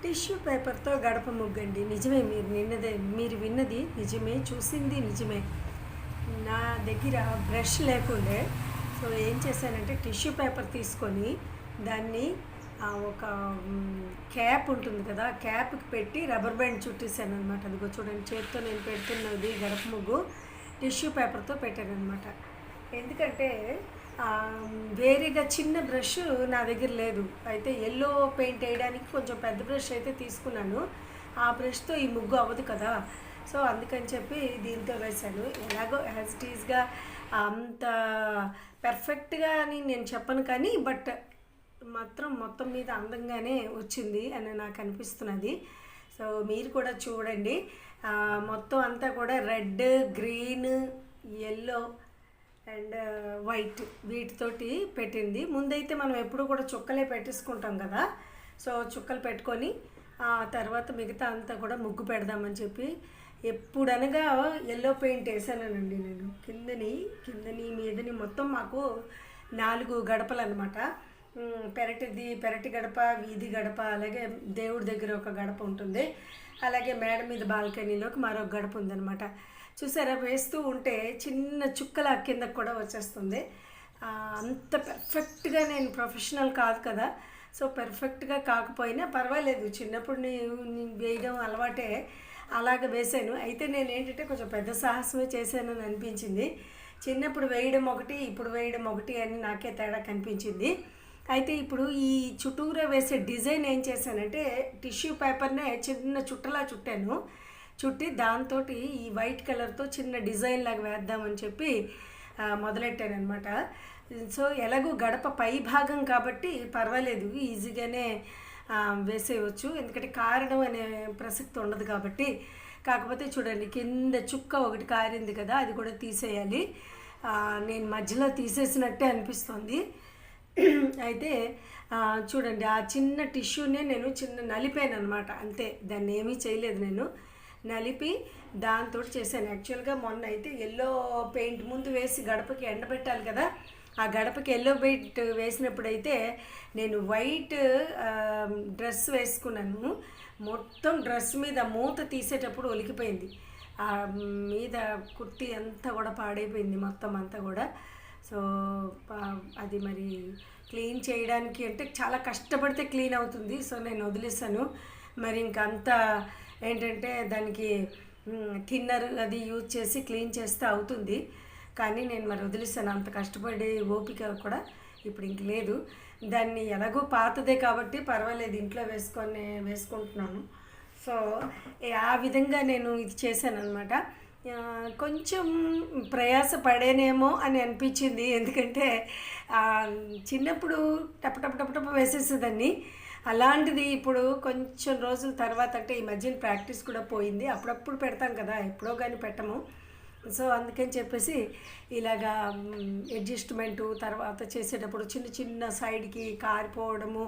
Tissue పేపర్తో గడప ముగ్గండి. నిజమే, మీరు విన్నది నిజమే, చూసింది నిజమే. నా దగ్గర బ్రష్ లేకుండే, సో ఏం చేశానంటే టిష్యూ పేపర్ తీసుకొని దాన్ని ఒక క్యాప్ ఉంటుంది కదా, క్యాప్కి పెట్టి రబ్బర్ బ్యాండ్ చుట్టేసాను అనమాట. అదిగో చూడండి, చేతితో నేను పెడుతున్నది గడప ముగ్గు టిష్యూ పేపర్తో పెట్టాను అనమాట. ఎందుకంటే వేరేగా చిన్న బ్రష్ నా దగ్గర లేదు. అయితే ఎల్లో పెయింట్ వేయడానికి కొంచెం పెద్ద బ్రష్ అయితే తీసుకున్నాను. ఆ బ్రష్తో ఈ ముగ్గు అవ్వదు కదా, సో అందుకని చెప్పి దీంతో వేశాను. ఎలాగో యాజ్ ఇట్ ఈజ్గా అంత పర్ఫెక్ట్గా అని నేను చెప్పను, కానీ బట్ మాత్రం మొత్తం మీద అందంగానే వచ్చింది అని నాకు అనిపిస్తున్నది. సో మీరు కూడా చూడండి. మొత్తం అంతా కూడా red, green, yellow and white వీటితోటి పెట్టింది. ముందైతే మనం ఎప్పుడు కూడా చుక్కలే పెట్టేసుకుంటాం కదా, సో చుక్కలు పెట్టుకొని ఆ తర్వాత మిగతా అంతా కూడా ముగ్గు పెడదామని చెప్పి ఎప్పుడనగా ఎల్లో పెయింట్ వేసానండి నేను. కిందని మీదని మొత్తం మాకు 4 గడపలు అనమాట. పెరటి గడప, వీధి గడప, అలాగే దేవుడి దగ్గర ఒక గడప ఉంటుంది, అలాగే మేడ మీద బాల్కనీలోకి మరొక గడప ఉందన్నమాట. చూసారా, వేస్తూ ఉంటే చిన్న చుక్కల కిందకు కూడా వచ్చేస్తుంది. అంత పర్ఫెక్ట్గా నేను ప్రొఫెషనల్ కాదు కదా, సో పర్ఫెక్ట్గా కాకపోయినా పర్వాలేదు, చిన్నప్పుడు నేను వేయడం అలవాటే, అలాగ వేసాను. అయితే నేను ఏంటంటే కొంచెం పెద్ద సాహసమే చేశానని అనిపించింది. చిన్నప్పుడు వేయడం ఒకటి, ఇప్పుడు వేయడం ఒకటి అని నాకే తేడా కనిపించింది. అయితే ఇప్పుడు ఈ చుట్టూరా వేసే డిజైన్ ఏం చేశానంటే టిష్యూ పేపర్నే చిన్న చుట్టలా చుట్టి దాంతో ఈ వైట్ కలర్తో చిన్న డిజైన్ లాగా వేద్దామని చెప్పి మొదలెట్టాను అనమాట. సో ఎలాగో గడప పై భాగం కాబట్టి పర్వాలేదు, ఈజీగానే వేసేయవచ్చు, ఎందుకంటే కారడం అనే ప్రసక్తి ఉండదు కాబట్టి. కాకపోతే చూడండి, కింద చుక్క ఒకటి కారింది కదా, అది కూడా తీసేయాలి. నేను మధ్యలో తీసేసినట్టే అనిపిస్తుంది. అయితే చూడండి, ఆ చిన్న టిష్యూనే నేను నలిపాను అనమాట, అంతే, దాన్ని ఏమీ చేయలేదు. నేను నలిపి దాంతో చేశాను. యాక్చువల్గా మొన్న అయితే ఎల్లో పెయింట్ ముందు వేసి గడపకి ఎండబెట్టాలి కదా, ఆ గడపకి ఎల్లో పెయింట్ వేసినప్పుడైతే నేను వైట్ డ్రెస్ వేసుకున్నాను. మొత్తం డ్రెస్ మీద మూత తీసేటప్పుడు ఒలికిపోయింది, ఆ మీద కుర్తీ అంతా కూడా పాడైపోయింది మొత్తం అంతా కూడా. సో అది మరి క్లీన్ చేయడానికి అంటే చాలా కష్టపడితే క్లీన్ అవుతుంది, సో నేను వదిలేసాను. మరి ఇంకంతా ఏంటంటే దానికి థిన్నర్ అది యూజ్ చేసి క్లీన్ చేస్తే అవుతుంది, కానీ నేను మరి వదిలేసాను. అంత కష్టపడే ఓపిక కూడా ఇప్పుడు ఇంక లేదు. దాన్ని ఎలాగో పాతదే కాబట్టి పర్వాలేదు, ఇంట్లో వేసుకుంటున్నాను. సో ఆ విధంగా నేను ఇది చేశాను అనమాట. కొంచెం ప్రయాస పడేనేమో అని అనిపించింది, ఎందుకంటే చిన్నప్పుడు టప వేసేసేదాన్ని. అలాంటిది ఇప్పుడు కొంచెం రోజుల తర్వాత, అంటే ఈ మధ్యన ప్రాక్టీస్ కూడా పోయింది, అప్పుడప్పుడు పెడతాం కదా, ఎప్పుడో కానీ పెట్టము. సో అందుకని చెప్పేసి ఇలాగా అడ్జస్ట్మెంటు తర్వాత చేసేటప్పుడు చిన్న సైడ్కి కారిపోవడము,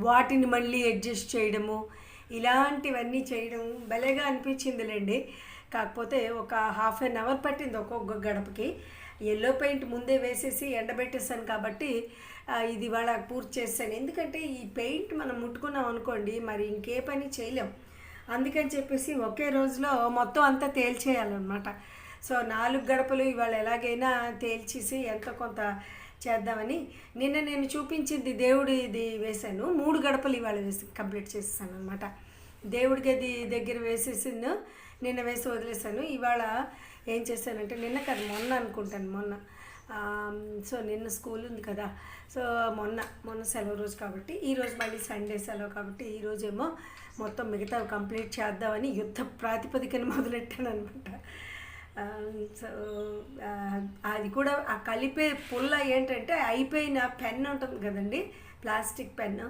వాటిని మళ్ళీ అడ్జస్ట్ చేయడము, ఇలాంటివన్నీ చేయడం భలేగా అనిపించిందిలేండి. కాకపోతే ఒక హాఫ్ అన్ అవర్ పట్టింది ఒక్కొక్క గడపకి. ఎల్లో పెయింట్ ముందే వేసేసి ఎండబెట్టేసాను కాబట్టి ఇది వాళ్ళ పూర్తి చేశాను. ఎందుకంటే ఈ పెయింట్ మనం ముట్టుకున్నాం అనుకోండి, మరి ఇంకే పని చేయలేం. అందుకని చెప్పేసి ఒకే రోజులో మొత్తం అంతా తేల్చేయాలన్నమాట. సో 4 గడపలు ఇవాళ ఎలాగైనా తేల్చేసి ఎంతో కొంత చేద్దామని నిన్న నేను చూపించింది దేవుడిది వేశాను. 3 గడపలు ఇవాళ కంప్లీట్ చేసేసాను అనమాట. దేవుడి గది దగ్గర వేసేసింది నిన్న వేసి వదిలేసాను. ఇవాళ ఏం చేశానంటే మొన్న అనుకుంటాను, సో నిన్న స్కూల్ ఉంది కదా, సో మొన్న సెలవు రోజు కాబట్టి, ఈరోజు మళ్ళీ సండే సెలవు కాబట్టి ఈరోజేమో మొత్తం మిగతా కంప్లీట్ చేద్దామని యుద్ధ ప్రాతిపదికన మొదలెట్టాను అనమాట. సో అది కూడా ఆ కలిపే పుల్ల ఏంటంటే అయిపోయిన పెన్ ఉంటుంది కదండి, ప్లాస్టిక్ పెన్ను,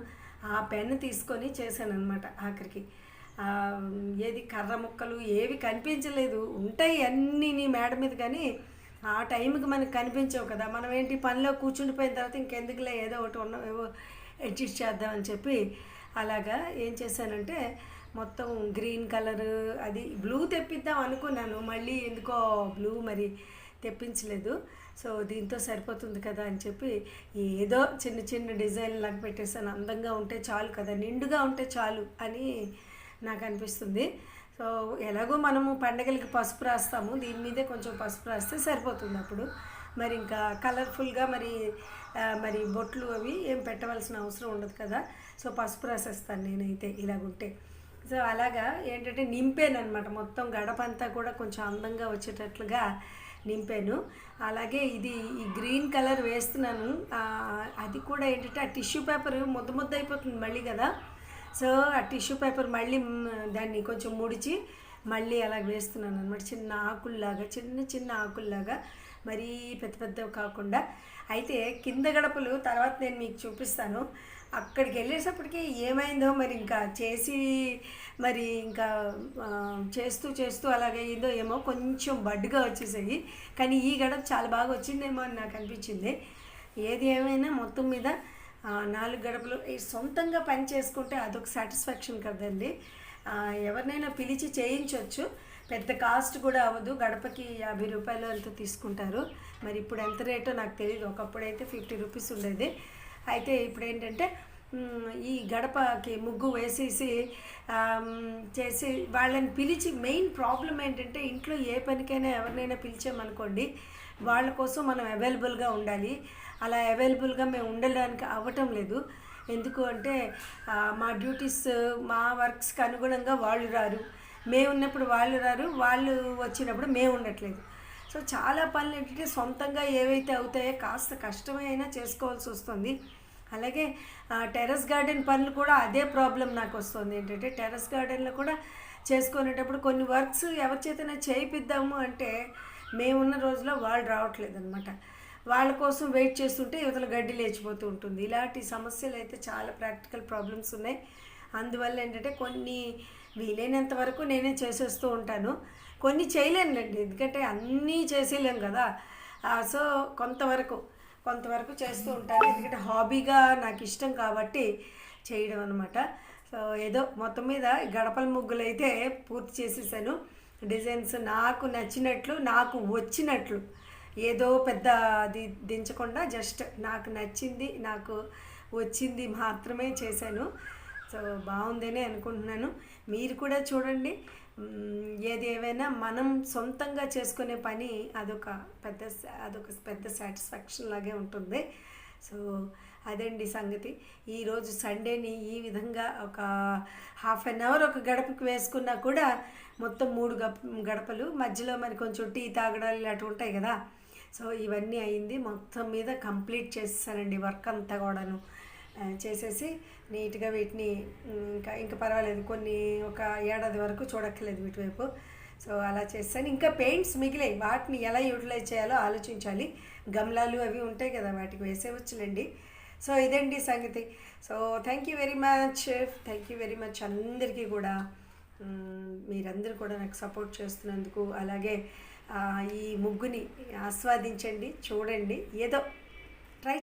ఆ పెన్ను తీసుకొని చేశాను అనమాట. ఆఖరికి ఏది కర్ర ముక్కలు ఏవి కనిపించలేదు, ఉంటాయి అన్నీ నీ మేడ మీద, కానీ ఆ టైంకి మనకు కనిపించవు కదా. మనం ఏంటి పనిలో కూర్చుండిపోయిన తర్వాత ఇంకెందుకులే ఏదో ఒకటి ఏవో అడ్జస్ట్ చేద్దామని చెప్పి అలాగా ఏం చేశానంటే మొత్తం గ్రీన్ కలర్, అది బ్లూ తెప్పిద్దాం అనుకున్నాను, మళ్ళీ ఎందుకో బ్లూ మరి తెప్పించలేదు. సో దీంతో సరిపోతుంది కదా అని చెప్పి ఏదో చిన్న చిన్న డిజైన్ లాగా పెట్టేసాను. అందంగా ఉంటే చాలు కదా, నిండుగా ఉంటే చాలు అని నాకు అనిపిస్తుంది. సో ఎలాగో మనము పండగలకి పసుపు రాస్తాము, దీని మీదే కొంచెం పసుపు రాస్తే సరిపోతుంది. అప్పుడు మరి ఇంకా కలర్ఫుల్గా మరి బొట్లు అవి ఏం పెట్టవలసిన అవసరం ఉండదు కదా. సో పసుపు రాసేస్తాను నేనైతే ఇలాగుంటే. సో అలాగా ఏంటంటే నింపాను అనమాట, మొత్తం గడప అంతా కూడా కొంచెం అందంగా వచ్చేటట్లుగా నింపాను. అలాగే ఈ గ్రీన్ కలర్ వేస్తున్నాను, అది కూడా ఏంటంటే ఆ టిష్యూ పేపర్ ముద్ద అయిపోతుంది మళ్ళీ కదా. సో ఆ టిష్యూ పేపర్ మళ్ళీ దాన్ని కొంచెం ముడిచి మళ్ళీ అలా వేస్తున్నాను అనమాట, చిన్న ఆకుల్లాగా, చిన్న ఆకుల్లాగా, మరీ పెద్దవి కాకుండా. అయితే కింద గడపలు తర్వాత నేను మీకు చూపిస్తాను. అక్కడికి వెళ్ళేటప్పటికి ఏమైందో మరి ఇంకా ఇంకా చేస్తూ అలాగే ఏదో ఏమో కొంచెం బడ్గా వచ్చేసాయి. కానీ ఈ గడప చాలా బాగా వచ్చిందేమో అని నాకు అనిపించింది. ఏది ఏమైనా మొత్తం మీద 4 గడపలు సొంతంగా పని చేసుకుంటే అదొక సాటిస్ఫాక్షన్ కదండి. ఎవరినైనా పిలిచి చేయించవచ్చు, పెద్ద కాస్ట్ కూడా అవ్వదు. గడపకి 50 రూపాయలు అంతా తీసుకుంటారు. మరి ఇప్పుడు ఎంత రేటో నాకు తెలియదు, ఒకప్పుడైతే 50 రూపీస్ ఉండేది. అయితే ఇప్పుడు ఏంటంటే ఈ గడపకి ముగ్గు వేసేసి చేసి వాళ్ళని పిలిచి, మెయిన్ ప్రాబ్లం ఏంటంటే ఇంట్లో ఏ పనికైనా ఎవరినైనా పిలిచామనుకోండి, వాళ్ళ కోసం మనం అవైలబుల్గా ఉండాలి. అలా అవైలబుల్గా మేము ఉండడానికి అవ్వటం లేదు. ఎందుకు అంటే మా డ్యూటీస్, మా వర్క్స్కి అనుగుణంగా వాళ్ళు రారు, మేము ఉన్నప్పుడు వాళ్ళు రారు, వాళ్ళు వచ్చినప్పుడు మేము ఉండట్లేదు. సో చాలా పనులు ఏంటంటే సొంతంగా ఏవైతే అవుతాయో కాస్త కష్టమైనా చేసుకోవాల్సి వస్తుంది. అలాగే టెర్రస్ గార్డెన్ పనులు కూడా అదే ప్రాబ్లం నాకు వస్తుంది. ఏంటంటే టెర్రస్ గార్డెన్లో కూడా చేసుకునేటప్పుడు కొన్ని వర్క్స్ ఎవరి చేతనే చేయిద్దాము అంటే మేమున్న రోజులో వాళ్ళు రావట్లేదు అనమాట. వాళ్ళ కోసం వెయిట్ చేస్తుంటే యువతల గడ్డి లేచిపోతూ ఉంటుంది. ఇలాంటి సమస్యలు అయితే చాలా ప్రాక్టికల్ ప్రాబ్లమ్స్ ఉన్నాయి. అందువల్ల ఏంటంటే కొన్ని వీలైనంత వరకు నేనే చేసేస్తూ ఉంటాను, కొన్ని చేయలేనులేండి, ఎందుకంటే అన్నీ చేసేయలేం కదా. సో కొంతవరకు చేస్తూ ఉంటాను, ఎందుకంటే హాబీగా నాకు ఇష్టం కాబట్టి చేయడం అనమాట. సో ఏదో మొత్తం మీద గడపల ముగ్గులు అయితే పూర్తి చేసేసాను. డిజైన్స్ నాకు నచ్చినట్లు, నాకు వచ్చినట్లు, ఏదో పెద్ద అది దించకుండా జస్ట్ నాకు నచ్చింది, నాకు వచ్చింది మాత్రమే చేశాను. సో బాగుందని అనుకుంటున్నాను. మీరు కూడా చూడండి. ఏది ఏమైనా మనం సొంతంగా చేసుకునే పని అదొక పెద్ద సాటిస్ఫాక్షన్ లాగే ఉంటుంది. సో అదండి సంగతి. ఈరోజు సండేని ఈ విధంగా ఒక హాఫ్ అన్ అవర్ ఒక గడపకి వేసుకున్నా కూడా మొత్తం 3 గడపలు, మధ్యలో మరి కొంచెం టీ తాగడాలు ఇలాంటివి ఉంటాయి కదా. సో ఇవన్నీ అయింది, మొత్తం మీద కంప్లీట్ చేసేసానండి వర్క్ అంతా కూడాను. చేసేసి నీట్గా వీటిని ఇంకా పర్వాలేదు, కొన్ని ఒక ఏడాది వరకు చూడక్కర్లేదు వీటివైపు. సో అలా చేస్తాను. ఇంకా పెయింట్స్ మిగిలాయి, వాటిని ఎలా యూటిలైజ్ చేయాలో ఆలోచించాలి. గమ్లాలు అవి ఉంటాయి కదా, వాటికి వేసేవచ్చులేండి. సో ఇదండి సంగతి. So thank you very much అందరికీ కూడా. మీరందరూ కూడా నాకు సపోర్ట్ చేస్తున్నందుకు. అలాగే ఈ ముగ్గుని ఆస్వాదించండి, చూడండి. ఏదో